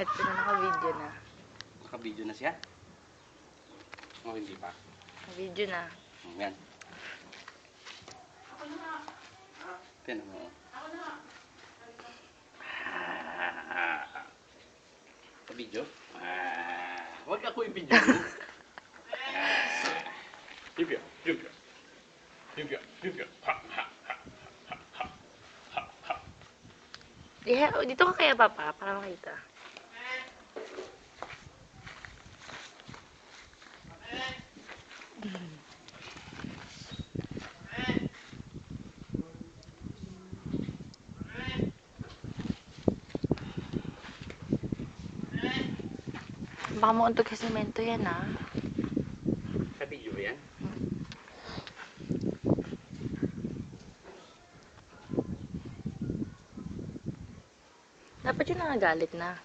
Eto na, naka-video na. Naka-video na siya? O hindi pa? Naka-video na. Yan. Tiyan mo. Naka-video? Huwag ako i-video mo. Video. Yeah, dito ka kaya, Papa, para makita. Baka mauntog sa semento yan, ah. Sa video yan? Dapat yun nakagalit na.